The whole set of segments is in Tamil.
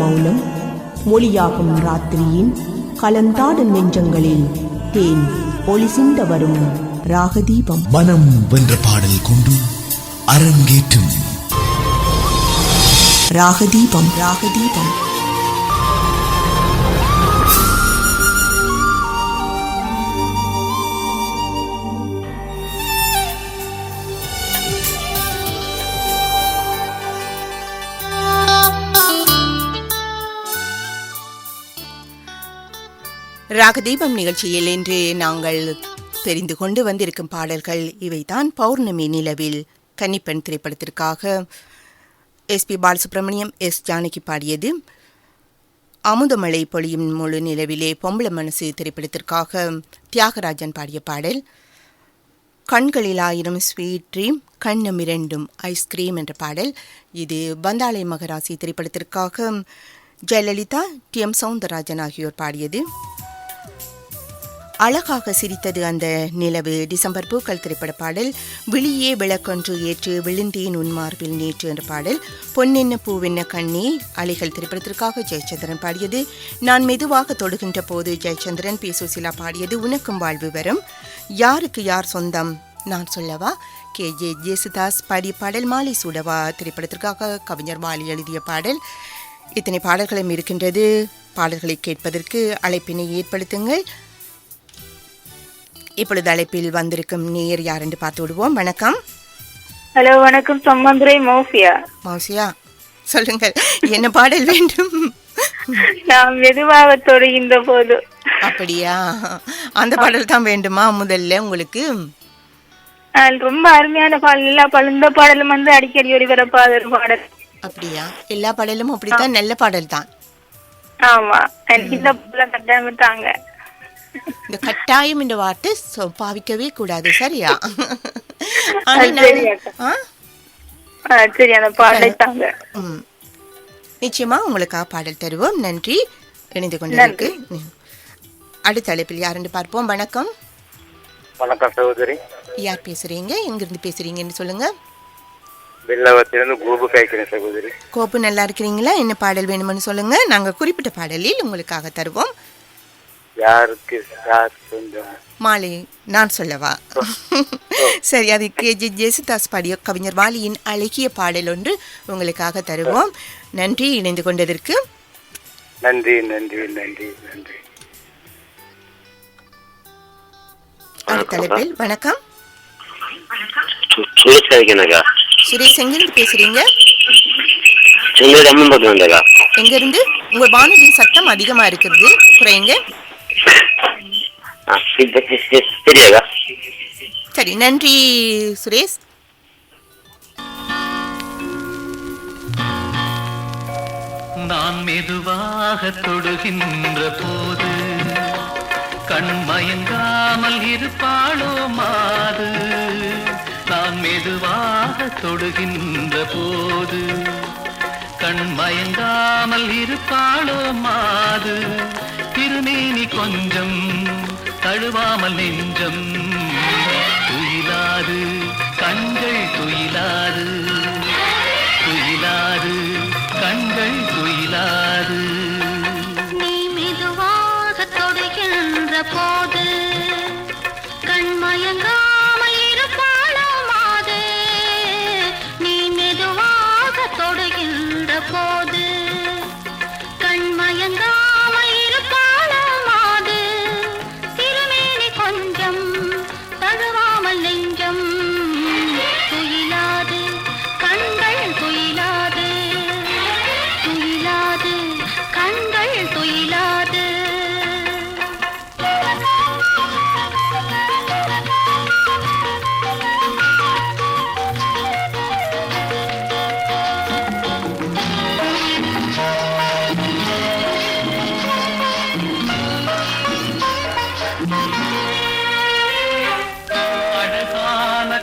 மௌனம் மொழியாகும் ராத்திரியின் கலந்தாடும் நெஞ்சங்களில் தேன் ஒளி சிந்த வரும் ராகதீபம். மனம் வென்ற பாடல் கொண்டு அரங்கேற்றும் ராகதீபம். ராகதீபம். ராகதீபம் நிகழ்ச்சியில் இன்று நாங்கள் தெரிந்து கொண்டு வந்திருக்கும் பாடல்கள் இவைதான். பௌர்ணமி நிலவில் கன்னிப்பெண் திரைப்படத்திற்காக எஸ்பி பாலசுப்ரமணியம், எஸ் ஜானகி பாடியது. அமுதமழை பொழியும் முழு நிலவிலே பொம்பளை மனசு திரைப்படத்திற்காக தியாகராஜன் பாடிய பாடல். கண்களில் ஆயிரம் ஸ்வீட் ட்ரீம், கண்ணம் இரண்டும் ஐஸ்கிரீம் என்ற பாடல். இது பந்தாளை மகராசி திரைப்படத்திற்காக ஜெயலலிதா, டி எம் சௌந்தரராஜன் ஆகியோர் பாடியது. அழகாக சிரித்தது அந்த நிலவு, டிசம்பர் பூக்கள் திரைப்பட பாடல். விழியே விளக்கொன்று ஏற்று விழுந்தேன் உன்மார்பில் நேற்று என்ற பாடல். பொன்னென்ன பூவென்ன கண்ணே, அலைகள் திரைப்படத்திற்காக ஜெயச்சந்திரன் பாடியது. நான் மெதுவாக தொடுகின்ற போது ஜெயச்சந்திரன், பி சுசிலா பாடியது. உனக்கும் வாழ்வு வரும், யாருக்கு யார் சொந்தம் நான் சொல்லவா, கே ஜே ஜேசுதாஸ் பாடிய பாடல். மாலை சூடவா திரைப்படத்திற்காக கவிஞர் வாலி எழுதிய பாடல். இத்தனை பாடல்களும் இருக்கின்றது. பாடல்களை கேட்பதற்கு அழைப்பினை ஏற்படுத்துங்கள். இப்பொழுது அழைப்பில் வந்திருக்கும் நேயர் யார் என்று பார்த்து விடுவோம். வணக்கம். ஹலோ, வணக்கம். சம்மந்துரை மௌசியா. மௌசியா, சொல்லுங்கள், என்ன பாடல் வேண்டும்? நான் மெதுவாக தொடங்கின்ற போது. அப்படியா, அந்த பாடல் தான் வேண்டுமா முதல்ல உங்களுக்கு? ரொம்ப அருமையான பாடல். எல்லா இந்த பாடலும் வந்து அடிக்கடி ஒளிபரப்பாத பாடல். அப்படியா, எல்லா பாடலும் அப்படித்தான், நல்ல பாடல் தான். ஆமா, இந்த பாடல கட்டாயமிட்டாங்க. இந்த கட்டாயம் என்ற வார்த்தை பாவிக்கவே கூடாது, சரியா? நிச்சயமா உங்களுக்காக பாடல் தருவோம். நன்றி இணைந்து கொண்டதற்கு. அடுத்த அழைப்பில் யார் என்று பார்ப்போம். வணக்கம். வணக்கம் சகோதரி. யார் பேசுறீங்க, எங்கிருந்து பேசுறீங்கன்னு சொல்லுங்க. கோபு கேட்கிறேன் சகோதரி. கோபு, நல்லா இருக்கிறீங்களா? என்ன பாடல் வேணும்னு சொல்லுங்க, நாங்க குறிப்பிட்ட பாடலில் உங்களுக்காக தருவோம். யாருக்கு யார் சொந்தம், மாலை நான் சொல்லவா? சரி, அது கே ஜே ஜேசுதாஸ் பாடிய கவிஞர் வாலியின் அழகிய பாடல் ஒன்று உங்களுக்காக தருவோம். நன்றி இணைந்து கொண்டதற்கு. நன்றி நன்றி நன்றி நன்றி. அடுத்த தலைப்பில் வணக்கம். சுரேஷ், எங்கிருந்து பேசுறீங்க? எங்க இருந்து? உங்க வானொலி சத்தம் அதிகமா இருக்கிறது, குறைங்க. சரி, நன்றி சுரேஷ். நான் மெதுவாக தொடுகின்ற போது கண் மயங்காமல் இருப்பாளோ மாது. நான் மெதுவாக தொடுகின்ற போது கண் மயங்காமல் இருப்பாளோ மாது. திருமேனி கொஞ்சம் தழுவாமல் நெஞ்சம் துயிலாது, கண்கள் துயிலாது, துயிலாது, கண்கள் துயிலாது. நீ மெதுவாக தொடுகின்ற போது கண் மயங்காமல் இருப்பாளோ மாது. நீ மெதுவாக தொடுகின்ற போது கண் மயங்காமல் இருப்பாளோ மாது. திருமேனி கொஞ்சம் தழுவாமல் நெஞ்சம் துயிலாது, கண்கள் துயிலாது, துயிலாது, கண்கள் துயிலாது.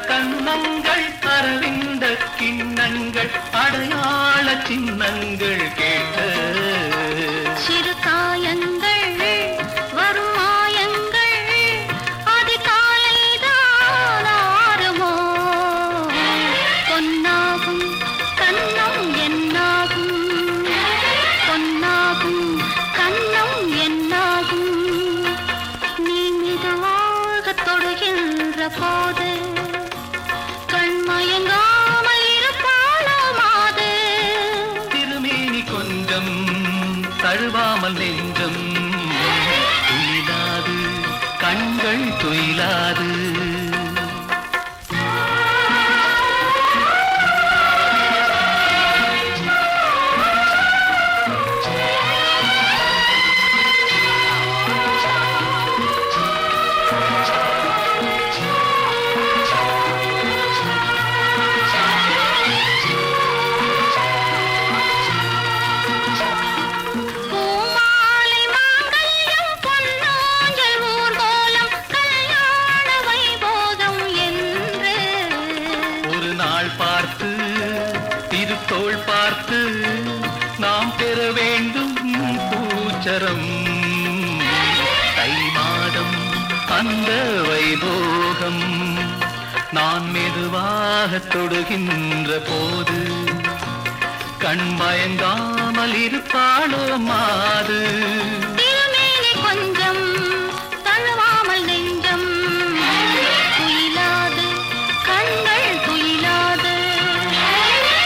கண்ணங்கள் அரவிந்த கிண்ணங்கள் அடையாள சின்னங்கள் கேட்ட சிறு காயங்கள் வரும் மாயங்கள் அதிகாலைதான் ஆறுமோ. பொன்னாகும் கண்ணம் என்னாகும், பொன்னாகும் தழுவாமல் நெஞ்சம் துயிலாது, கண்கள் துயிலாது. தை மாதம் அந்த வைபோகம் நான் மெதுவாக தொடுகின்ற போது கண் பயங்காமல் இருப்பாளோ மாது. கொஞ்சம் தழுவாமல் நெஞ்சம் துயிலாது, கண்கள் துயிலாது,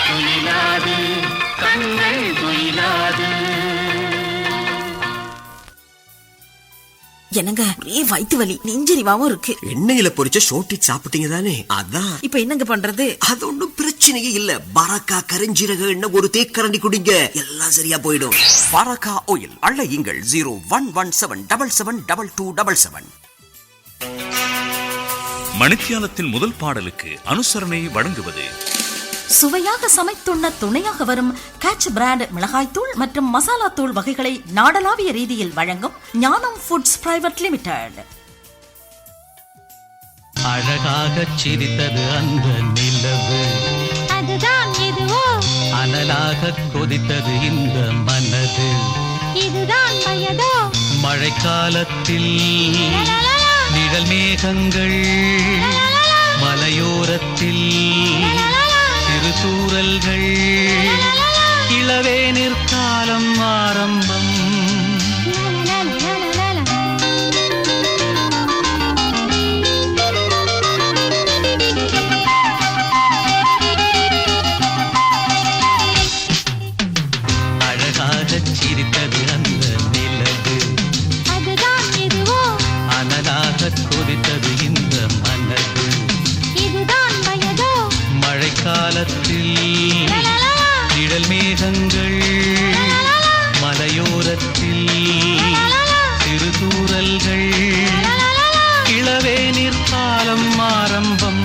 துயிலாது, கண்கள் துயிலாது. என்னங்க ஒரே வயிற்று வலி, நெஞ்சரிவாவும் இருக்கு. எண்ணெயில பொரிச்ச ஷோர்டிட் சாப்பிட்டீங்க தானே, அதான். இப்ப என்னங்க பண்றது? அது ஒண்ணும் பிரச்சனையே இல்ல. பரக்கா கரிஞ்சீரக எண்ணெய் ஒரு தேக்கரண்டி குடிங்க, எல்லாம் சரியா போயிடும். பரக்கா ஆயில் அழையுங்கள் 0117772277. மணித்தியாலத்தின் முதல் பாடலுக்கு அனுசரணை வழங்குவது சுவையாக சமைத்துண்ண துணையாக வரும் கேட்ச் பிராண்ட் மிளகாய்த்தூள் மற்றும் மசாலா தூள் வகைகளை நாடளாவிய ரீதியில் வழங்கும் ஞானம் ஃபுட்ஸ் பிரைவேட் லிமிடெட். அழகாக சிரித்தது அந்த நிலவு, அதுதான் எதுவோ அனலாக கொதித்தது இந்த மனது, இதுதான் வயதோ மழைக்காலத்தில் நிழல் மேகங்கள், மலையோரத்தில் சிறு தூறல்கள், இளவேனிற் காலம் ஆரம்பம். அழகாக சிரித்தது அந்த நிலவு, அதுதான் எதுவோ அனலாக கொதித்தது இந்த மனது, இதுதான் வயதோ மழைக்காலத்தில் நிழல் மேகங்கள், மலையோரத்தில் சிறு தூறல்கள், இளவேனிற் காலம் ஆரம்பம்.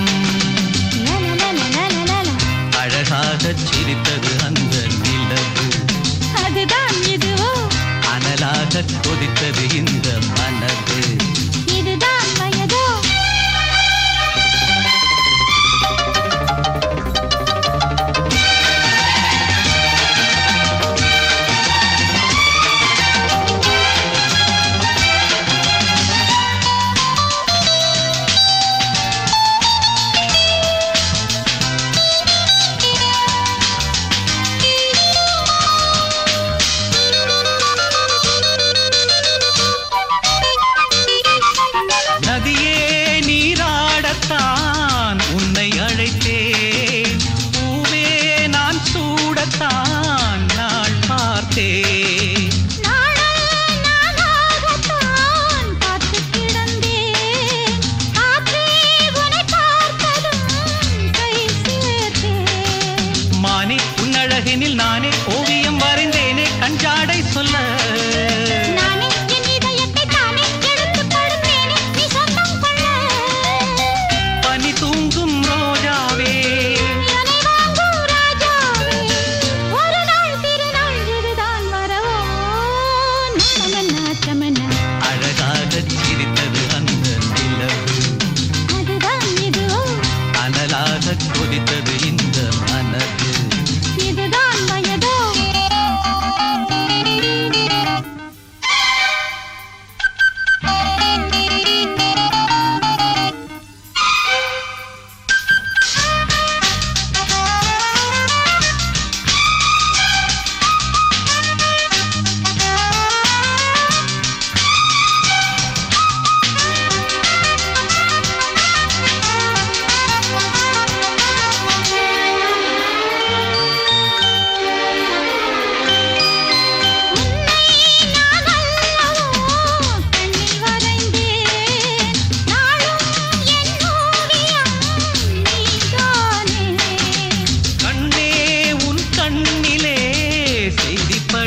அழகாக சிரித்தது அந்த நிலவு, அதுதான் எதுவோ அனலாக கொதித்தது இந்த மனது, இதுதான் வயதோ.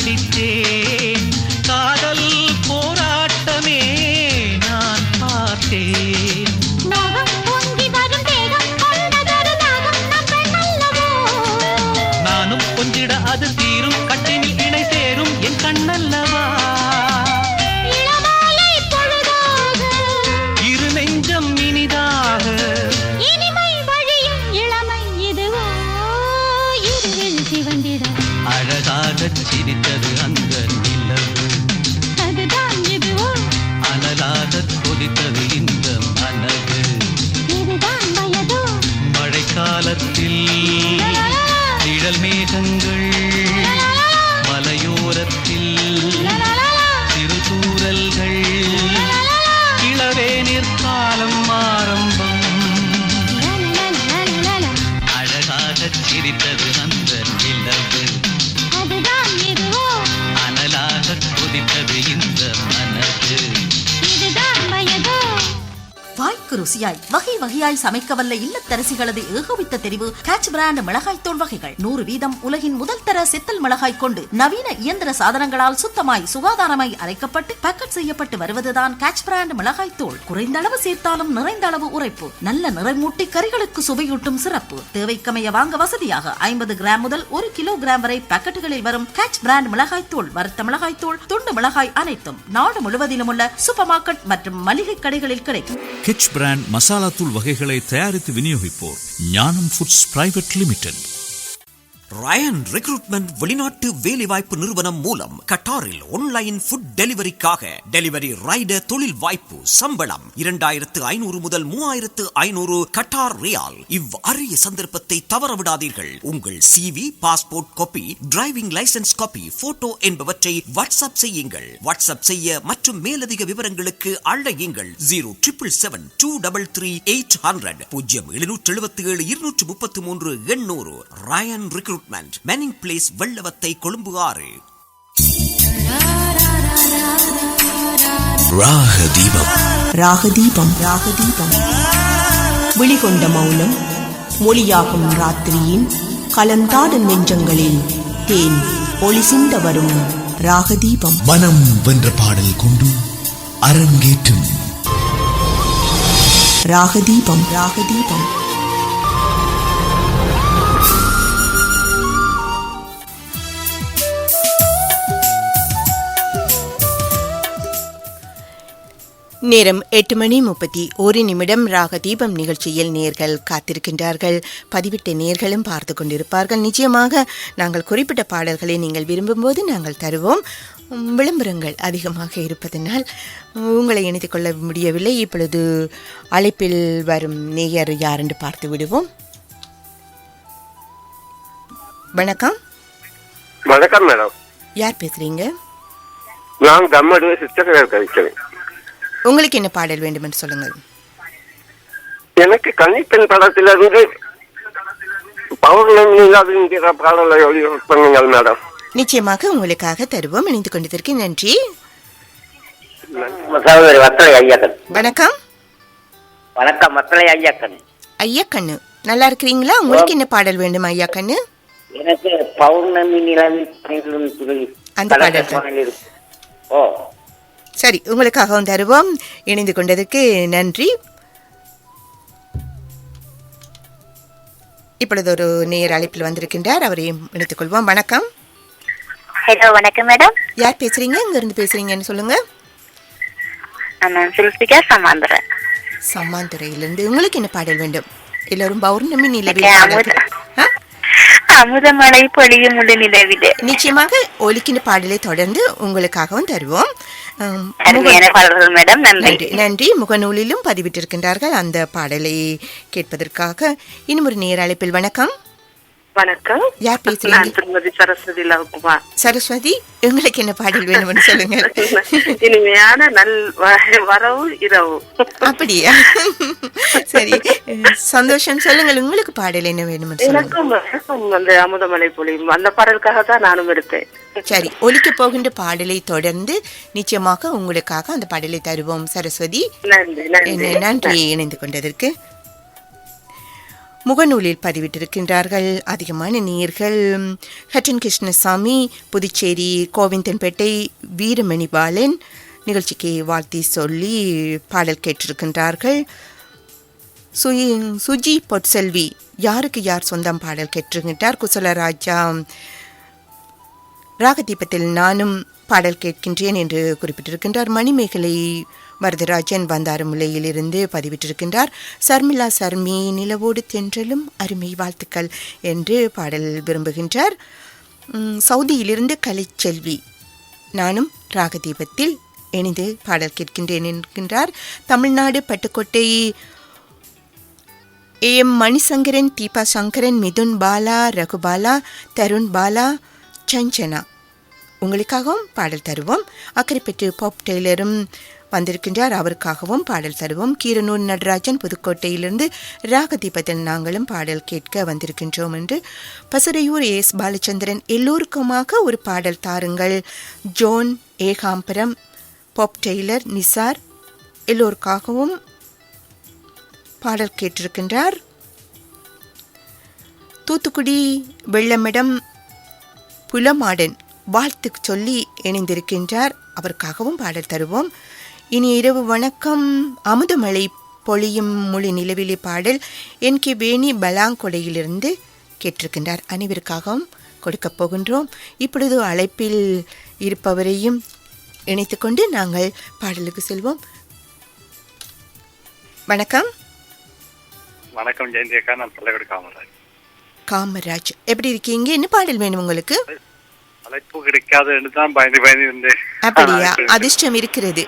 படித்தேன் காதல் போராட்டமே நான் பார்த்தேன் மோகம் பொங்கி வரும் தேகம் கொண்டதொரு நாகம் நம் பெண் அல்லவோ நானும் கொஞ்சிட அது தீரும் கட்டினில் இணை சேரும் என் கண்ணல்லவா இளமாலை பொழுதாக இரு நெஞ்சம் இனிதாக இனிமை வழியும் இளமை இதுவோ இருவில் சிவந்திட அழகாகச் சிரித்தது அந்த நிலவு அதுதான் இதுவோ அனலாகக் கொதித்தது இந்த மனது இதுதான் வயதோ மழைக்காலத்தில் நிழல் மேகங்கள் மலையோரத்தில் சிறு தூறல்கள் இளவேனிற் காலம் ஆரம்பம் அழகாகச் சிரித்தது அந்த நிலவு அதுதான் இதுவோ அனலாகக் கொதித்தது இந்த மனது இதுதான் வயதோ வாய்க்கு ருசியாய் வகை வகையாய் சமைக்கவல்ல இல்லத்தரசிகளது ஏகோபித்த தெரிவு கேட்ச் பிராண்ட் மிளகாய் தூள் வகைகள் 100% உலகின் முதல் தர செத்தல் மிளகாய் கொண்டு நவீன இயந்திர சாதனங்களால் சுத்தமாய் சுகாதாரமாய் அரைக்கப்பட்டு பேக்கெட் செய்யப்பட்டு வருவதுதான் கேட்ச் பிராண்ட் மிளகாய் தூள். குறைந்த அளவு சேர்த்தாலும் நிறைந்த அளவு உரைப்பு, நல்ல நிறைமூட்டி கறிகளுக்கு சுவையூட்டும் சிறப்பு. தேவைக்கமைய வாங்க வசதியாக 50 கிராம் முதல் 1 கிலோகிராம் வரை பாக்கெட்டுகளில் வரும் கேட்ச் பிராண்ட் மிளகாய் தூள், வறுத்த மிளகாய் தூள், துண்டு மிளகாய் அனைத்தும் நாடு முழுவதிலும் உள்ள சூப்பர் மார்க்கெட் மற்றும் மளிகை கடைகளில் கிடைக்கும். கிட்ச் பிராண்ட் மசாலா தூள் வகைகளை தயாரித்து விநியோகிப்போர் ஞானம் foods private limited. Ryan recruitment வெளிநாட்டு வேலைவாய்ப்பு நிறுவனம் மூலம் கட்டாரில் ஆன்லைன் ஃபுட் டெலிவரிக்காக டெலிவரி ரைடர் தொழில் வாய்ப்பு. சம்பளம் 2500 முதல் 3500 கட்டார் ரியால். இவ்வரிய சந்தர்ப்பத்தை தவறவிடாதீர்கள். உங்கள் CV, passport copy, driving licence copy, photo என்பவற்றை வாட்ஸ்அப் செய்யுங்கள். வாட்ஸ்அப் செய்ய மற்றும் மேலதிக விவரங்களுக்கு அழையுங்கள் 0777233800 0777 233 800. Rayan recruitment, Manning place, Wellawatte, Colombo 6. Ragadeepam. Ragadeepam Ragadeepam விழிகொண்ட மௌனம் மொழியாகும் ராத்திரியின் கலந்தாடும் நெஞ்சங்களில் தேன் ஒளி சிந்த வரும் ராகதீபம். மனம் வென்ற பாடல் கொண்டு அரங்கேற்றும் ராகதீபம் ராகதீபம். நேரம் 8:31 ராகதீபம் நிகழ்ச்சியில் நேர்கள் காத்திருக்கின்றார்கள். பதிவிட்ட நேர்களும் பார்த்து கொண்டிருப்பார்கள். நிச்சயமாக நாங்கள் குறிப்பிட்ட பாடல்களை நீங்கள் விரும்பும்போது நாங்கள் தருவோம். விளம்பரங்கள் அதிகமாக இருப்பதனால் உங்களை இணைத்துக் கொள்ள முடியவில்லை. இப்பொழுது அழைப்பில் வரும் நேயர் யார் என்று பார்த்து விடுவோம். வணக்கம். வணக்கம் மேடம். யார் பேசுறீங்க? நான் கம்மடு சிஸ்டர் கழிக்கிறேன். உங்களுக்கு என்ன பாடல் வேண்டும் என்று சொல்லுங்கள். எனக்கு கன்னிப்பெண் படத்திலிருந்து பௌர்ணமி நிலாவின்கிற பாடலை பண்ணுங்கள் மேடம். நிச்சயமாக உங்களுக்காக தருவோம். இணைந்து கொண்டதற்கு நன்றி. சகோதரி வத்தலை ஐயக்கன். வணக்கம். வணக்கம் வத்தலை ஐயக்கன். ஐயக்கண்ணு, நல்லா இருக்கிறீங்களா? உங்களுக்கு என்ன பாடல் வேண்டும் ஐயக்கண்ணு? எனக்கு பௌர்ணமி நிலவில் அந்த பாடல் தான். ஓ சரி, உங்களுக்காகவும் தருவோம். இணைந்து கொண்டதற்கு நன்றி. இப்பொழுது ஒரு நேர் அழைப்பில் வந்திருக்கின்றார், அவரையும் இணைத்துக் கொள்வோம். வணக்கம். ஹலோ, வணக்கம் மேடம். யார் பேசுறீங்க? எங்க இருந்து பேசுறீங்கன்னு சொல்லுங்க. சுல்பிகா சமாந்தர. சமாந்துறையிலிருந்து. உங்களுக்கு என்ன பாடல் வேண்டும்? எல்லாரும் பௌர்ணமி நிலவில் அமுதமழை பொழியும் முழு நிலவிலே. நிச்சயமாக ஒலிக்கின்ற பாடலை தொடர்ந்து உங்களுக்காகவும் தருவோம். மேடம் நன்றி. நன்றி. முகநூலிலும் பதிவிட்டிருக்கின்றார்கள் அந்த பாடலை கேட்பதற்காக. இன்னும் ஒரு நேர் அழைப்பில். வணக்கம். வணக்கம். யார் பேசுறீங்க? திருமதி சரஸ்வதி லவகுமார். சரஸ்வதி, உங்களுக்கு என்ன பாடல் வேணும்னு சொல்லுங்க. இனிமையான நல் வரவு இரவு. அப்படியா? சரி, சந்தோஷம். சொல்லுங்கள், உங்களுக்கு பாடல் என்ன வேணும்னு சொல்லுங்க. எனக்கும் அந்த அமுதமலை பொழியும் அந்த பாடலுக்காக தான் நானும் எடுத்தேன். சரி, ஒலிக்க போகின்ற பாடலை தொடர்ந்து நிச்சயமாக உங்களுக்காக அந்த பாடலை தருவோம். சரஸ்வதி, நன்றி. நன்றி இணைந்து கொண்டதற்கு. முகநூலில் பதிவிட்டிருக்கின்றார்கள் அதிகமான நேயர்கள். ஹட்டன் கிருஷ்ணசாமி, புதுச்சேரி கோவிந்தன்பேட்டை வீரமணி பாலன் நிகழ்ச்சிக்கு வாழ்த்தி சொல்லி பாடல் கேட்டிருக்கின்றார்கள். சுஜி பொற்செல்வி யாருக்கு யார் சொந்தம் பாடல் கேட்டிருக்கின்றார். குசலராஜா ராகதீபத்தில் நானும் பாடல் கேட்கின்றேன் என்று குறிப்பிட்டிருக்கின்றார். மணிமேகலை வரதராஜன் வந்தாரமுலையிலிருந்து பதிவிட்டிருக்கின்றார். சர்மிளா சர்மி நிலவோடு தென்றலும் அருமை வாழ்த்துக்கள் என்று பாடல் விரும்புகின்றார். சவுதியிலிருந்து கலைச்செல்வி நானும் ராகதீபத்தில் இணைந்து பாடல் கேட்கின்றேன் என்கின்றார். தமிழ்நாடு பட்டுக்கோட்டை AM மணிசங்கரன், தீபா சங்கரன், மிதுன் பாலா, ரகுபாலா, தருண் பாலா, சஞ்சனா உங்களுக்காகவும் பாடல் தருவோம். அக்கரைப்பட்டு பாப் டெய்லரும் வந்திருக்கின்றார், அவருக்காகவும் பாடல் தருவோம். கீரனூர் நடராஜன் புதுக்கோட்டையிலிருந்து ராகதீபத்தில் நாங்களும் பாடல் கேட்க வந்திருக்கின்றோம் என்று. பசுரையூர் AS பாலச்சந்திரன் எல்லோருக்குமாக ஒரு பாடல் தாருங்கள். John, Ekambaram, Bob Taylor, Nisar எல்லோருக்காகவும் பாடல் கேட்டிருக்கின்றார். தூத்துக்குடி வெள்ளமிடம் புலமாடன் வாழ்த்து சொல்லி இணைந்திருக்கின்றார், அவருக்காகவும் பாடல் தருவோம். இனி இரவு வணக்கம். அமுதமழை பொழியும் மொழி நிலவிலே பாடல் NK வேணி பலாங்கொடையிலிருந்து கேட்டிருக்கின்றார். அனைவருக்காகவும் கொடுக்கப் போகின்றோம். இப்பொழுது அழைப்பில் இருப்பவரையும் இணைத்துக்கொண்டு நாங்கள் பாடலுக்கு செல்வோம். வணக்கம். வணக்கம் ஜெயந்தி அக்கா, நான் பல்லவீடு காமராஜ். காமராஜ் எப்படி இருக்கீங்க? என்ன பாடல் வேணும் உங்களுக்கு? அழைப்பு கிடைக்காது என்று தான் பயந்து இருந்தேன். அப்படியா? அதிர்ஷ்டம் இருக்கிறது.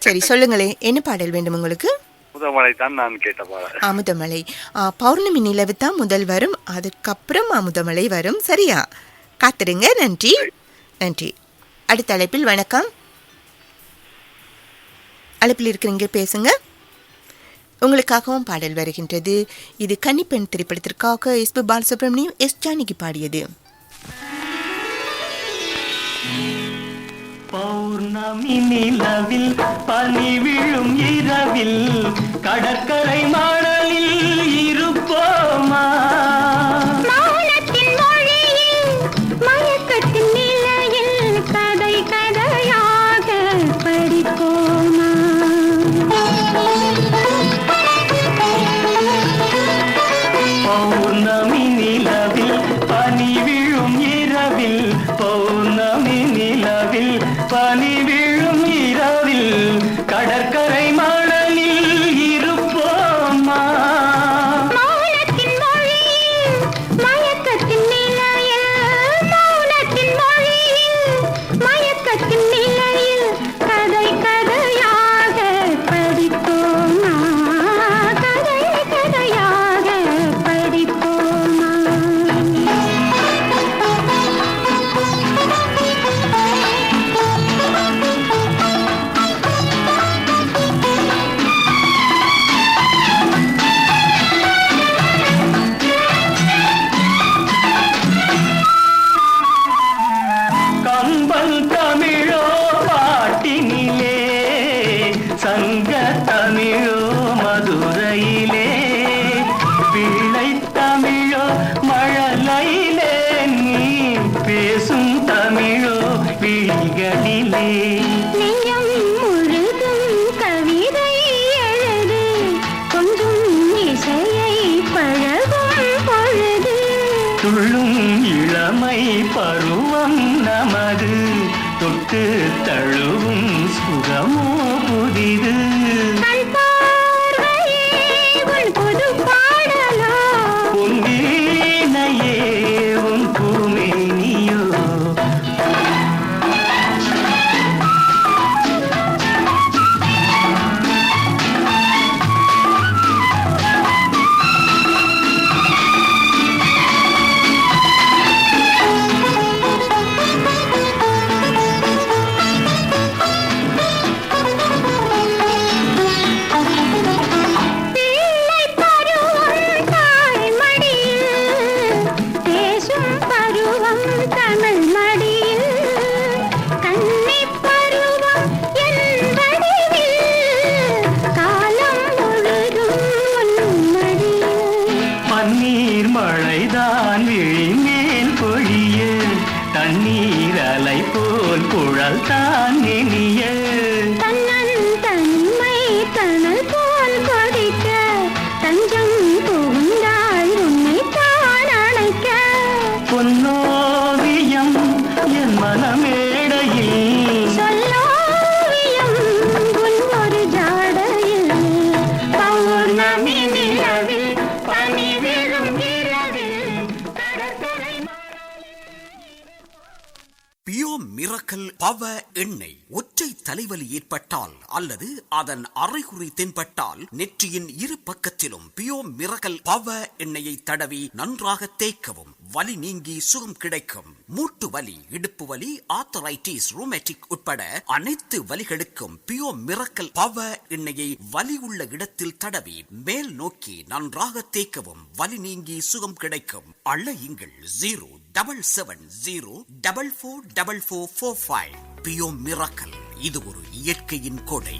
சரி சொல்லுங்களேன், என்ன பாடல் வேண்டும் உங்களுக்கு? அமுதமலை தான் நான் கேட்ட பாடல். அமுதமலை. பௌர்ணமி நிலவு தான் முதல் வரும், அதுக்கப்புறம் அமுதமலை வரும். சரியா? காத்திருங்க. நன்றி நன்றி. அடுத்த அழைப்பில். வணக்கம். அழைப்பில் இருக்கிறீங்க, பேசுங்க. உங்களுக்காகவும் பாடல் வருகின்றது. இது கன்னிப்பெண் திரைப்படத்திற்காக SP பாலசுப்ரமணியம், S ஜானகி பாடியது. பௌர்ணமி நிலவில் பனி விழும் இரவில் கடற்கரை மணலில் இருப்போமா? மௌனத்தின் மொழியில் மயக்கத்தின் நிலையில் கதை கதையாக படிப்போமா? பௌர்ணமி நிலவில் பனி விழும் இரவில், பௌர்ணமி நிலவில் பனி விழும் இரவில் கடற்கரை மணலில் இருப்போமா? மௌனத்தின் மொழியில் மயக்கத்தின் நிலையில், மௌனத்தின் மொழியில் மயக்கத்தின் நிலையில் கதை கதையாக படிப்போமா? கதை கதையாக படிப்போமா? கம்பன் தமிழோ பாட்டினிலே, சங்க தமிழோ மதுரையிலே, பிள்ளை தமிழோ மழலையிலே, நீ பேசும் தமிழோ விழிகளிலே. நெஞ்சம் முழுதும் கவிதை எழுது, கொஞ்சம் இசையை பழகும் பொழுது துள்ளும் இளமை பருவம் நமது, தொட்டு தழுவும் சுகமோ புதிது. கண் பார்வையே உன் புது பாடலோ, உன் வீணையே உன் பூமேனியோ, நீரலை போல் குழல் தான் இனிய தன்னன் தன்மை தனல் போல் கொதிக்க தஞ்சம் புகுந்தாய் உன்னை தான் அணைக்க பொன்னோவியம் என் மனமேடையில் சொல்லோவியம் உன் ஒரு ஜாடையில் பௌர்ணமி நிலவில் பனி விழும் இரவில் கடற்கரை பியோ மிரக்கல் பவ எண்ணெய் ஒற்றை தலைவலி ஏற்பட்டால் அல்லது அதன் அறிகுறி தென்பட்டால் நெற்றியின் இரு பக்கத்திலும் பியோ மிரக்கல் பவ எண்ணெயை தடவி நன்றாக தேய்க்கவும் வலி நீங்கி சுகம் கிடைக்கும். மூட்டு வலி, இடுப்பு வலி, ஆர்த்தரைட்டிஸ், ருமேட்டிக் உட்பட அனைத்து வலிகளுக்கும் பியோ மிரக்கல் பவ எண்ணெயை வலி உள்ள இடத்தில் தடவி மேல் நோக்கி நன்றாக தேய்க்கவும் வலி நீங்கி சுகம் கிடைக்கும். அழையுங்கள் 077044445. பியோ மிரக்கல், இது ஒரு இயற்கையின் கொடை.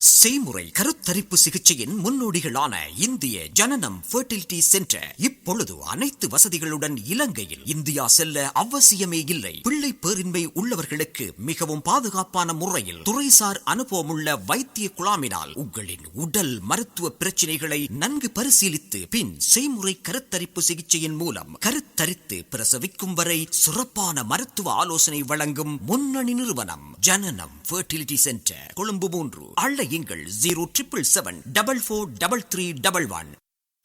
செய்முறை கருத்தரிப்பு சிகிச்சையின் முன்னோடிகளான இந்திய ஜனனம் ஃபெர்டிலிட்டி சென்டர் இப்பொழுது அனைத்து வசதிகளுடன் இலங்கையில். இந்தியா செல்ல அவசியமே இல்லை. பிள்ளை பேரின்மை உள்ளவர்களுக்கு மிகவும் பாதுகாப்பான முறையில் துறைசார் அனுபவமுள்ள வைத்திய குழாமினால் உங்களின் உடல் மருத்துவ பிரச்சனைகளை நன்கு பரிசீலித்து பின் செய்முறை கருத்தரிப்பு சிகிச்சையின் மூலம் கருத்தரித்து பிரசவிக்கும் வரை சிறப்பான மருத்துவ ஆலோசனை வழங்கும் முன்னணி நிறுவனம் ஜனனம் ஃபெர்டிலிட்டி சென்டர், கொழும்பு 3. அழையுங்கள் 077443311.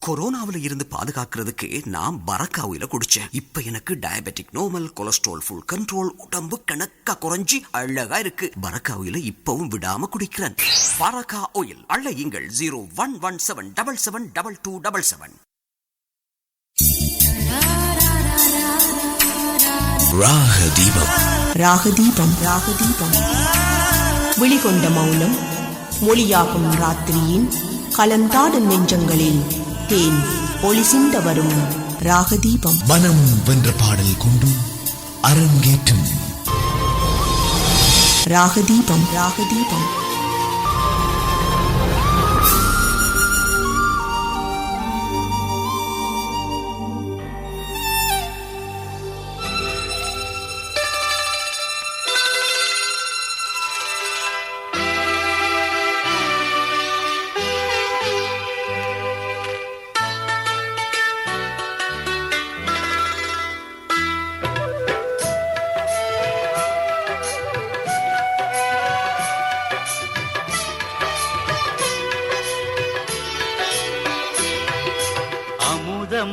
கொரோனாவில இருந்து பாதுகாக்கிறதுக்கு நான் பரக்கா ஆயில குடிச்சேன். இப்ப எனக்கு diabetic normal, cholesterol full control, உடம்பு கணக்கா குறைஞ்சி அழகா இருக்கு. பரக்கா ஆயில இப்பவும் விடாம குடிக்கிறேன். பரக்கா ஆயில். அழையுங்கள் 0117772277. ராகதீபம். ராகதீபம் ராகதீபம் விழிகொண்ட மௌனம் மொழியாகும் ராத்திரியின் கலந்தாடும் நெஞ்சங்களில் தேன் ஒளி சிந்த வரும் ராகதீபம். மனம் வென்ற பாடல் கொண்டு அரங்கேற்றும் ராகதீபம் ராகதீபம்.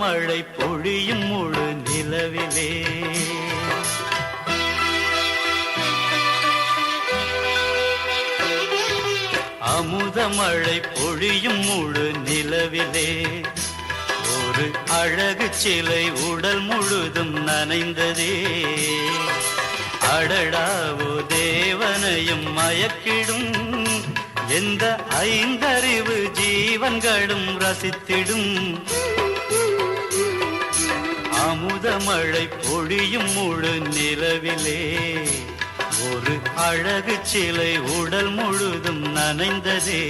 மழை பொழியும் முழு நிலவிலே அமுத மழை பொழியும் முழு நிலவிலே ஒரு அழகு சிலை உடல் முழுதும் நனைந்ததே. அடடாவோ தேவனையும் மயக்கிடும் எந்த ஐந்தறிவு ஜீவன்களும் ரசித்திடும். அமுத மழை பொழியும் முழு நிலவிலே ஒரு அழகு சிலை உடல் முழுதும் நனைந்ததே.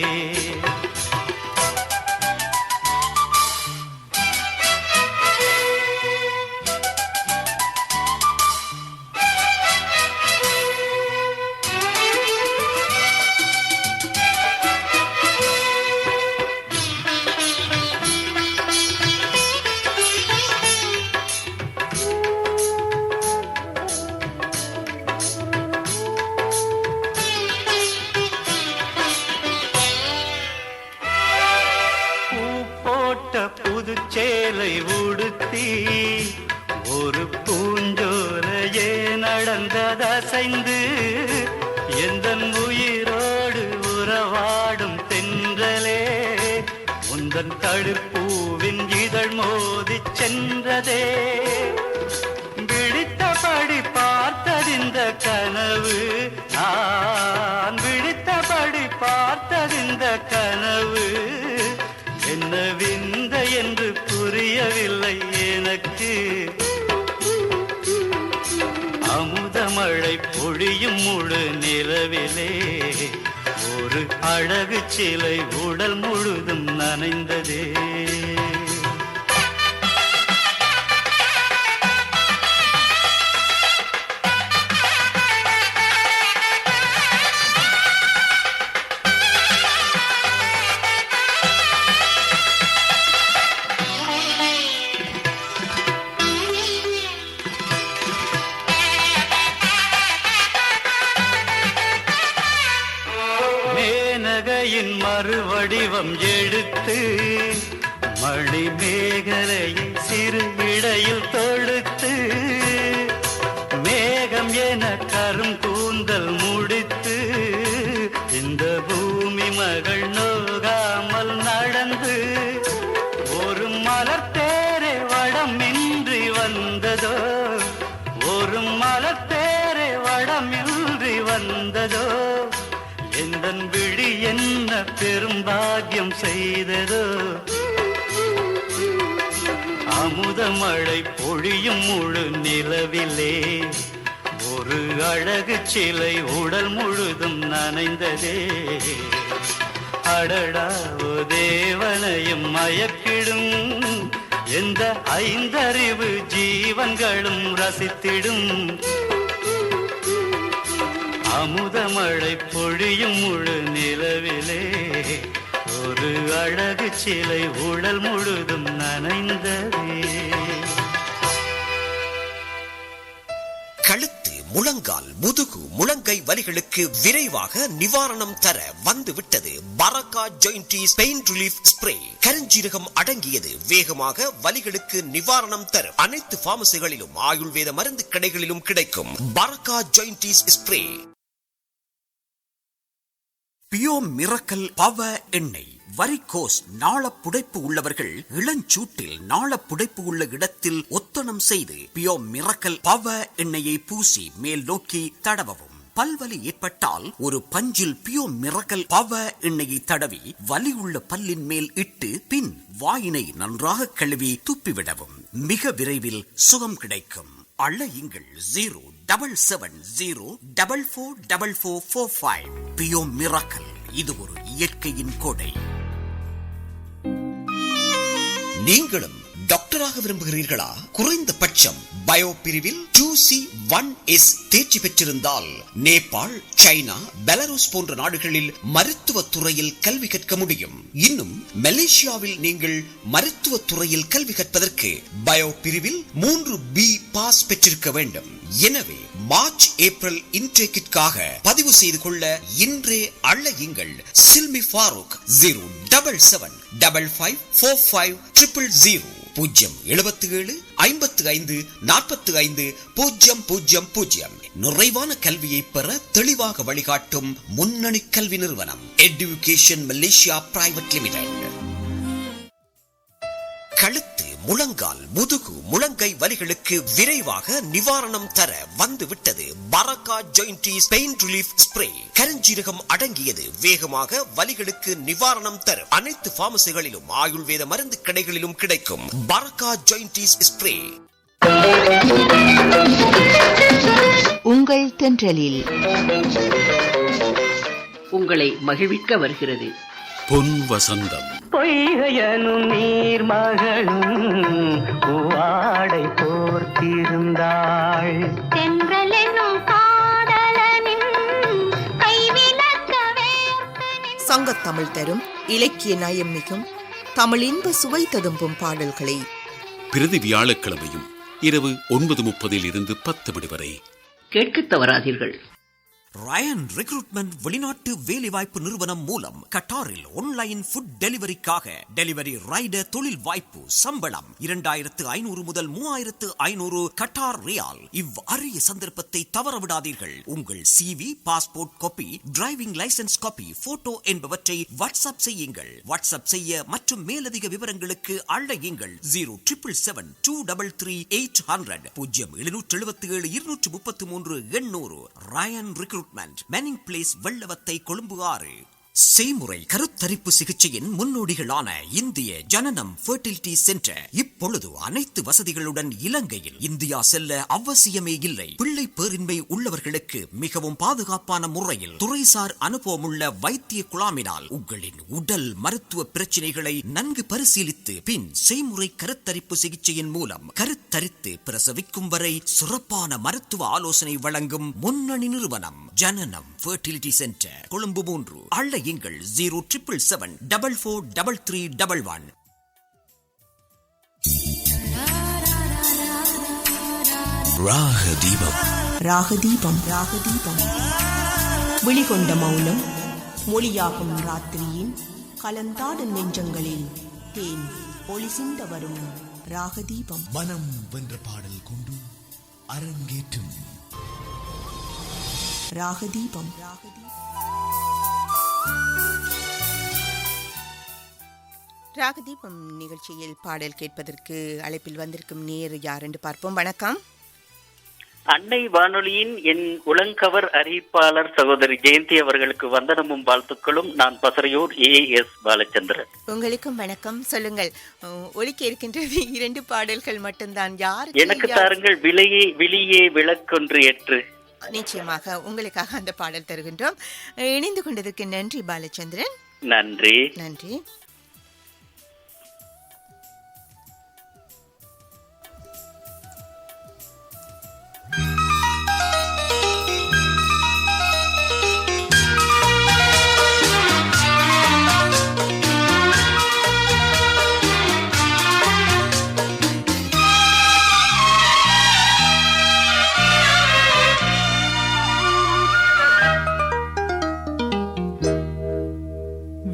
புதுச்சேலை உடுத்தி ஒரு பூஞ்சோலையே நடந்ததசைந்து எந்த உயிரோடு உறவாடும் தென்றலே உந்தன் தடுப்பூவின் இதழ் மோதி சென்றதே. விழித்தபடி பார்த்ததிந்த கனவு, நான் விழித்தபடி பார்த்ததிந்த கனவு என்ன விந்த என்று புரியவில்லை எனக்கு. அமுத மழை பொழியும் முழு நிலவிலே ஒரு அழகு சிலை உடல் முழுதும் நனைந்ததே. விழியின் மறுவடிவம் எடுத்து மணி மேகலையை சிறு இடையில் தொடுத்து மேகம் என கரும் கூந்தல் முடித்து இந்த பூமி மகள் நோகாமல் நடந்து ஒரு மலர் தேரே வடமின்றி வந்ததோ ஒரு மலர் தேரே வடமின்றி வந்ததோ எந்தன் விழி என்ன பெரும்பாகியம் செய்ததோ அமுத மழை பொழியும் முழு நிலவிலே ஒரு அழகு சிலை உடல் முழுதும் நனைந்ததே அடடா ஓ தேவனையும் மயக்கிடும் எந்த ஐந்தறிவு ஜீவன்களும் ரசித்திடும் அமுத மழை பொழியும் முழு நிலவிலே ஒரு அழகு சிலை உடல் முழுதும் நனைந்ததே. கழுத்து, முழங்கால், முதுகு, முழங்கை வலிகளுக்கு விரைவாக நிவாரணம் தர வந்துவிட்டது பரக்கா ஜாயின்டிஸ் பெயின் ரிலீஃப் ஸ்ப்ரே. கருஞ்சீரகம் அடங்கியது. வேகமாக வலிகளுக்கு நிவாரணம் தரும். அனைத்து பார்மசிகளிலும் ஆயுர்வேத மருந்து கடைகளிலும் கிடைக்கும் பரக்கா ஜாயின்டிஸ் ஸ்ப்ரே. பியோ மிரக்கல் பவர் எண்ணெய். வரிகோஸ் நாளப்புடைப்பு உள்ளவர்கள் இளஞ்சூட்டில் நாளப்புடைப்பு உள்ள இடத்தில் ஒத்தனம் செய்து பியோ மிரக்கல் பவர் எண்ணெயை பூசி மேல் நோக்கி தடவவும். பல்வலி ஏற்பட்டால் ஒரு பஞ்சில் பியோ மிரக்கல் பவர் எண்ணெயை தடவி வலி உள்ள பல்லின் மேல் இட்டு பின் வாயினை நன்றாக கழுவி துப்பிவிடவும். மிக விரைவில் சுகம் கிடைக்கும். அழையுங்கள் 077044445. பியோ மிராக்கல். இது ஒரு இயற்கையின் கொடை. நீங்களும் டாக்டராக விரும்புகிறீர்களா? குறைந்த பட்சம் பயோ பிரிவில் 2C1S தேர்ச்சி பெற்றிருந்தால் நேபாள், சைனா, பெலாருஸ் போன்ற நாடுகளில் மருத்துவ துறையில் கல்வி கற்க முடியும். இன்னும் மலேசியாவில் நீங்கள் மருத்துவ துறையில் கல்வி கற்பதற்கு பயோ பிரிவில் 3B பாஸ் பெற்றிருக்க வேண்டும். எனவே மார்ச் ஏப்ரல் இன்டேக்கிற்காக பதிவு செய்து கொள்ள இன்றே அழையுங்கள். சில்மி ஃபாரூக் 077554500 077 55 45 000. நிறைவான கல்வியை பெற தெளிவாக வழிகாட்டும் முன்னணி கல்வி நிறுவனம் எஜுகேஷன் மலேசியா பிரைவேட் லிமிடெட். கழுத்து, முழங்கால், முதுகு, முழங்கை வலிகளுக்கு விரைவாக நிவாரணம் தர வந்துவிட்டது பரக்கா ஜாயின்டிஸ் பெயின் ரிலீஃப் ஸ்ப்ரே. கருஞ்சீரகம் அடங்கியது. வேகமாக வலிகளுக்கு நிவாரணம் தரும். அனைத்து பார்மசிகளிலும் ஆயுர்வேத மருந்து கடைகளிலும் கிடைக்கும் பரக்கா ஜாயின்டிஸ் ஸ்ப்ரே. உங்கள் தென்றலில் உங்களை மகிழ்விக்க வருகிறது பொன் வசந்தம். பொய்கையனும் நீர் மகளும் பூவாடை போர்த்திருந்தாள். தென்றலெனும் காதலனின் கைவிலக்கவே சங்கத் தமிழ் தரும் இலக்கிய நயம் மிகும் தமிழ் இன்ப சுவை ததும்பும் பாடல்களை பிரதி வியாழக்கிழமையும் இரவு 9:30 இருந்து 10 வரை கேட்கத் தவறாதீர்கள். ரயன் ரெக்ரூட்மெண்ட் வெளிநாட்டு வேலைவாய்ப்பு நிறுவனம் மூலம் கட்டாரில் ஆன்லைன் ஃபுட் டெலிவரிக்காக டெலிவரி ரைடர் தொழில் வாய்ப்பு. சம்பளம் 2500 முதல் 3500 கட்டார் ரியால். இவ்வறிய சந்தர்ப்பத்தை தவறவிடாதீர்கள். உங்கள் CV, passport copy, driving licence copy, photo என்பவற்றை வாட்ஸ்அப் செய்யுங்கள். வாட்ஸ்அப் செய்ய மற்றும் மேலதிக விவரங்களுக்கு அழையுங்கள் 0777233 800 077 233 Ryan recruitment. Manning place, Wellawatte, Colombo 6. செய்முறை கருத்தரிப்பு சிகிச்சையின் முன்னோடிகளான இந்திய ஜனனம் ஃபெர்டிலிட்டி சென்டர் இப்பொழுது அனைத்து வசதிகளுடன் இலங்கையில். இந்தியா செல்ல அவசியமே இல்லை. பிள்ளை பேரின்மை உள்ளவர்களுக்கு மிகவும் பாதுகாப்பான முறையில் துறைசார் அனுபவமுள்ள வைத்திய குழாமினால் உங்களின் உடல் மருத்துவ பிரச்சனைகளை நன்கு பரிசீலித்து பின் செய்முறை கருத்தரிப்பு சிகிச்சையின் மூலம் கருத்தரித்து பிரசவிக்கும் வரை சிறப்பான மருத்துவ ஆலோசனை வழங்கும் முன்னணி நிறுவனம் ஜனனம் ஃபெர்டிலிட்டி சென்டர், கொழும்பு 3. அழையுங்கள் 077744311. ராகதீபம். ராகதீபம் ராகதீபம். விழிகொண்ட மௌனம், மொழியாகும் ராத்திரியின் கலந்தாடும் நெஞ்சங்களில் தேன் ஒளி சிந்த வரும் ராகதீபம். மனம் வென்ற பாடல் கொண்டு அரங்கேற்றும் ராகதீபம். ராகதீபம் நிகழ்ச்சியில் பாடல் கேட்பதற்கு அழைப்பில் வந்திருக்கும் நேர் யார் என்று பார்ப்போம். வணக்கம். அன்னை வானொலியின் என் உளங்கவர் அறிவிப்பாளர் சகோதரி ஜெயந்தி அவர்களுக்கு வந்தனமும் வாழ்த்துக்களும். நான் பசறையூர் AS பாலச்சந்திரன். உங்களுக்கும் வணக்கம். சொல்லுங்கள், ஒலிக்க இருக்கின்றது 2 பாடல்கள் மட்டும்தான். யார் எனக்கு தாருங்கள் விழியே விளக்கொன்று ஏற்று. நிச்சயமாக உங்களுக்காக அந்த பாடல் தருகின்றோம். இணைந்து கொண்டதற்கு நன்றி பாலச்சந்திரன். நன்றி. நன்றி.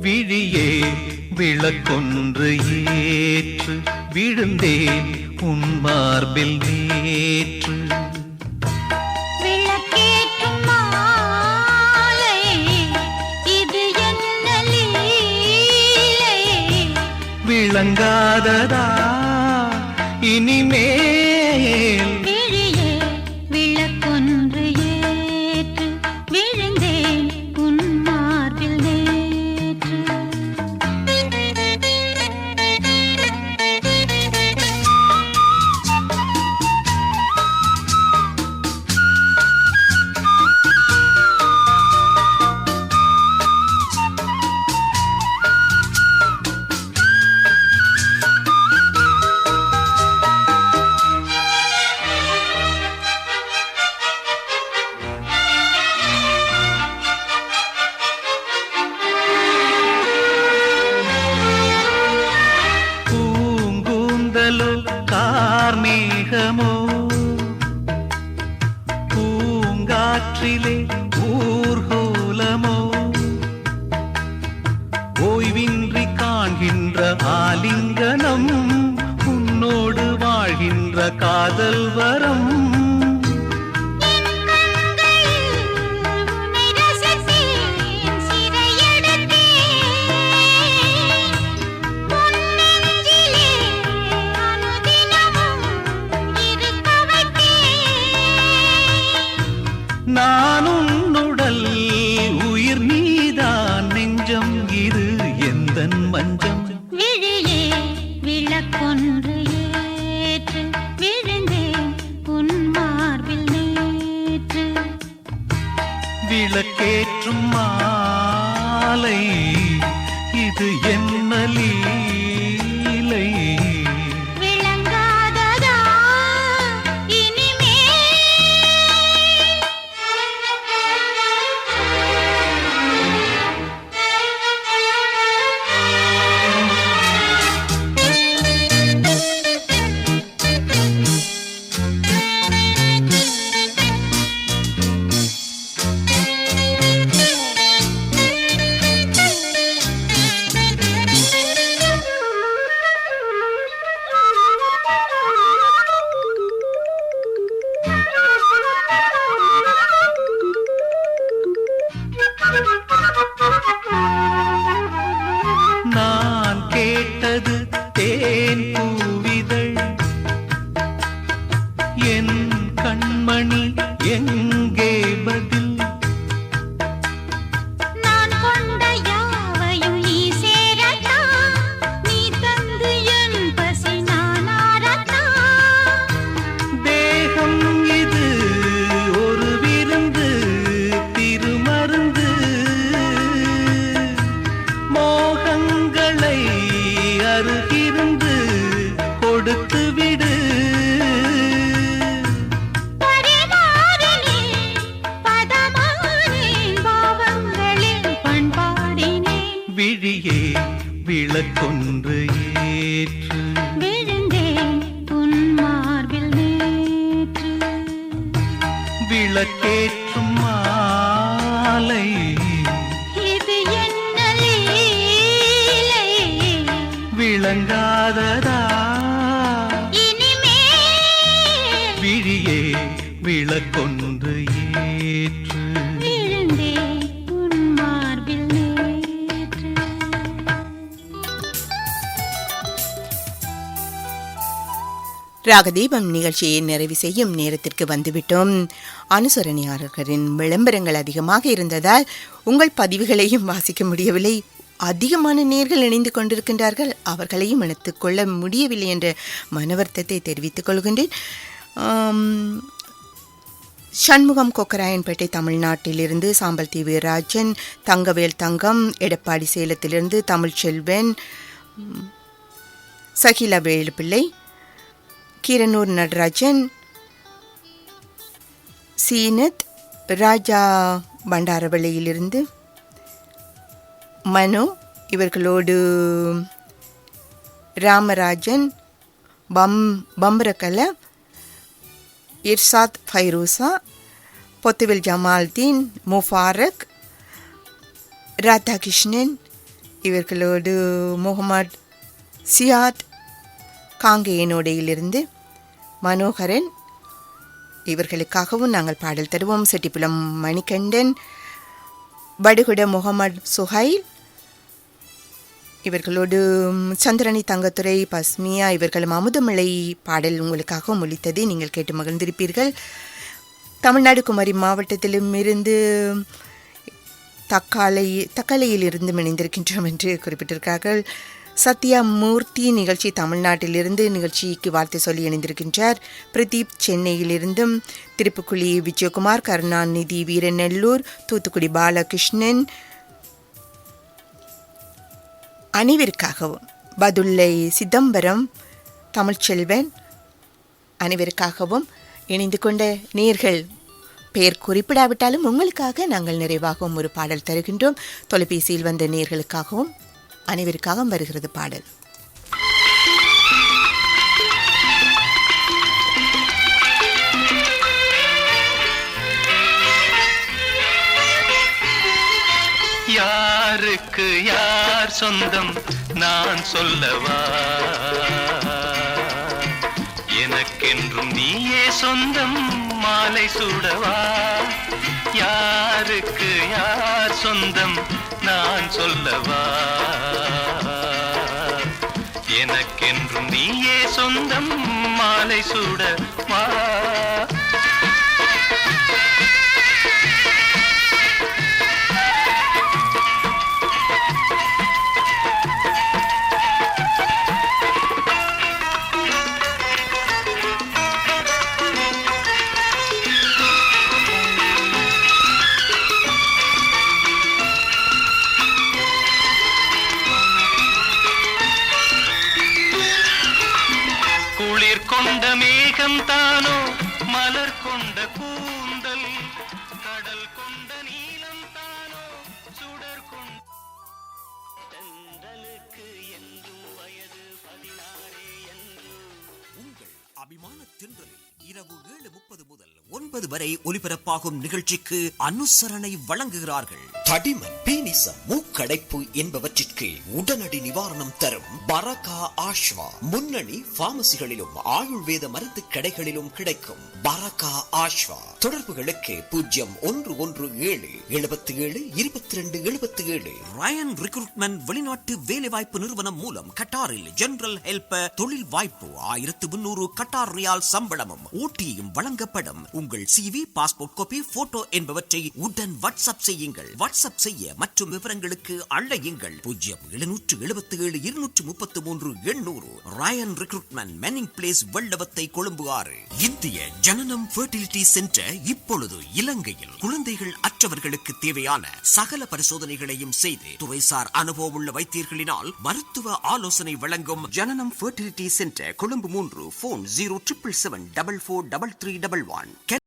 விழியே விளக்கொன்று ஏற்று விழுந்தேன் உன் மார்பில் நேற்று. விளக்கேற்றும் மாலை இது என்ன லீலை? விளங்காததா இனிமேல்? விழியே விளக்கொன்று ஏற்று விழுந்தேன் உன் மார்பில் நேற்று. பூங்கூந்தலோ கார்மேகமோ பூங்காற்றிலே ஊர்கோலமோ ஓய்வின்றி காண்கின்ற ஆலிங்கனம் உன்னோடு வாழ்கின்ற காதல் வரம். நான் உன்னுடல் உயிர் நீதான் நெஞ்சம் இது எந்தன் மஞ்சம். விழியே விளக்கொன்று ஏற்று விழுந்தேன் உன் மார்பில் நேற்று. விளக்கேற்றும் மாலை இது என்ன லீலை? விளங்காததா இனிமே? நான் கேட்டது தேன் பூவிதழ் என் கண்மணி எங்கே பதில்? நான் கொண்ட யாவையும் நீ சேரத்தான், நீ தந்து என் பசி நான் ஆரத்தான். தேகம் இது ஒரு விருந்து திருமருந்து மோகங்களை அருகிருந்து கொடுத்து விடு. பரிமாறினே பதமானேன் பாவங்களில் பண்பாடினேன். விழியே விளக்கொன்று ஏற்று விழுந்தேன் உன் மார்பில் நேற்று. விளக்கேற்றும் மாலை இது விளங்காததா விழியே விளக்கொன்று ஏற்று ராகதீபம் நிகழ்ச்சியை நிறைவு செய்யும் நேரத்திற்கு வந்துவிட்டோம். அனுசரணையாளர்களின் விளம்பரங்கள் அதிகமாக இருந்ததால் உங்கள் பதிவுகளையும் வாசிக்க முடியவில்லை. அதிகமான நேர்கள் இணைந்து கொண்டிருக்கின்றார்கள், அவர்களையும் இணைத்துக் கொள்ள முடியவில்லை என்ற மனவர்த்தத்தை தெரிவித்துக் கொள்கின்றேன். சண்முகம் கொக்கராயன்பேட்டை தமிழ்நாட்டிலிருந்து சாம்பல் தீவு ராஜன், தங்கவேல் தங்கம், எடப்பாடி சேலத்திலிருந்து தமிழ்ச்செல்வன், சகிலா வேலுப்பிள்ளை, கீரனூர் நடராஜன், சீனத், ராஜா பண்டாரவளையிலிருந்து மனு, இவர்களோடு ராமராஜன், பம்பரக்கல, இர்சாத் ஃபைரூசா, பொத்துவில் ஜமால்தீன், முஃபாரக், ராதாகிருஷ்ணன், இவர்களோடு முகமது சியாத், காங்கேயனோடையிலிருந்து மனோகரன், இவர்களுக்காகவும் நாங்கள் பாடல் தருவோம். செட்டிப்புலம் மணிகண்டன், படுகுட முகமது சுஹைல், இவர்களோடு சந்திரணி தங்கத்துறை, பஸ்மியா, இவர்களும் அமுதமலை பாடல் உங்களுக்காக ஒலித்ததை நீங்கள் கேட்டு மகிழ்ந்திருப்பீர்கள். தமிழ்நாடு குமரி மாவட்டத்திலும் இருந்து தக்காலையில் இருந்து இணைந்திருக்கின்றோம் என்று குறிப்பிட்டிருக்கிறார்கள். சத்யா மூர்த்தி நிகழ்ச்சி தமிழ்நாட்டிலிருந்து நிகழ்ச்சிக்கு வாழ்த்து சொல்லி இணைந்திருக்கின்றார். பிரதீப் சென்னையிலிருந்தும், திருப்புக்குழி விஜயகுமார், கருணாநிதி வீரநெல்லூர், தூத்துக்குடி பாலகிருஷ்ணன், அனைவருக்காகவும் பதுல்லை சிதம்பரம், தமிழ்ச்செல்வன், அனைவருக்காகவும் இணைந்து கொண்ட நேர்கள் பெயர் குறிப்பிடாவிட்டாலும் உங்களுக்காக நாங்கள் நிறைவாகவும் ஒரு பாடல் தருகின்றோம். தொலைபேசியில் வந்த நேர்களுக்காகவும் அனைவருக்காகவும் வருகிறது பாடல். யாருக்கு யார் சொந்தம் நான் சொல்லவா, எனக்கென்றும் நீயே சொந்தம் மாலை சூடவா. யாருக்கு யார் சொந்தம் நான் சொல்லவா, எனக்கென்றும் நீயே சொந்தம் மாலை சூடவா. கொண்ட மேகம் தானோ மலர் கொண்ட கூந்தல், கடல் கொண்ட நீலம் தானோ சுடர் கொண்டலுக்கு என்றும் வயது 16 என்று. உங்கள் அபிமான தென்றலில் இரவு 7:30 முதல் 9 வரை ஒலிபரப்பாகும் நிகழ்ச்சிக்கு அனுசரணை வழங்குகிறார்கள். தடிமன், பீனிசம், மூக்கடைப்பு என்பவற்றிற்கு உடனடி நிவாரணம் தரும் பரகா ஆஷ்வா. முன்னணி பார்மசிகளிலும் ஆயுர்வேத மருந்து கடைகளிலும் கிடைக்கும் பரகா ஆஷ்வா. தொடர்புகளுக்கு 0117772277. ரயன் ரெக்ரூட்மெண்ட் வெளிநாட்டு வேலைவாய்ப்பு நிறுவனம் மூலம் கட்டாரில் ஜெனரல் ஹெல்பர் தொழில் வாய்ப்பு 1300 கட்டார் ரியால் சம்பளமும் ஊட்டியும் வழங்கப்படும். உங்கள் CV, பாஸ்போர்ட் காப்பி, போட்டோ என்பவற்றை உடன் வாட்ஸ்அப் செய்யுங்கள். வாட்ஸ்அப் செய்ய மற்றும் விவரங்களுக்கு அழையுங்கள் 0777233800. Ryan recruitment, Manning place, Wellawatte, Colombo 6. இந்திய ஜனனம் ஃபெர்டிலிட்டி சென்டர் இப்பொழுது இலங்கையில் குழந்தைகள் அற்றவர்களுக்கு தேவையான சகல பரிசோதனைகளையும் செய்து துறைசார் அனுபவமுள்ள வைத்தியர்களினால் மருத்துவ ஆலோசனை வழங்கும் ஜனனம் ஃபெர்டிலிட்டி சென்டர், கொழும்பு 3. போன் 0777443311.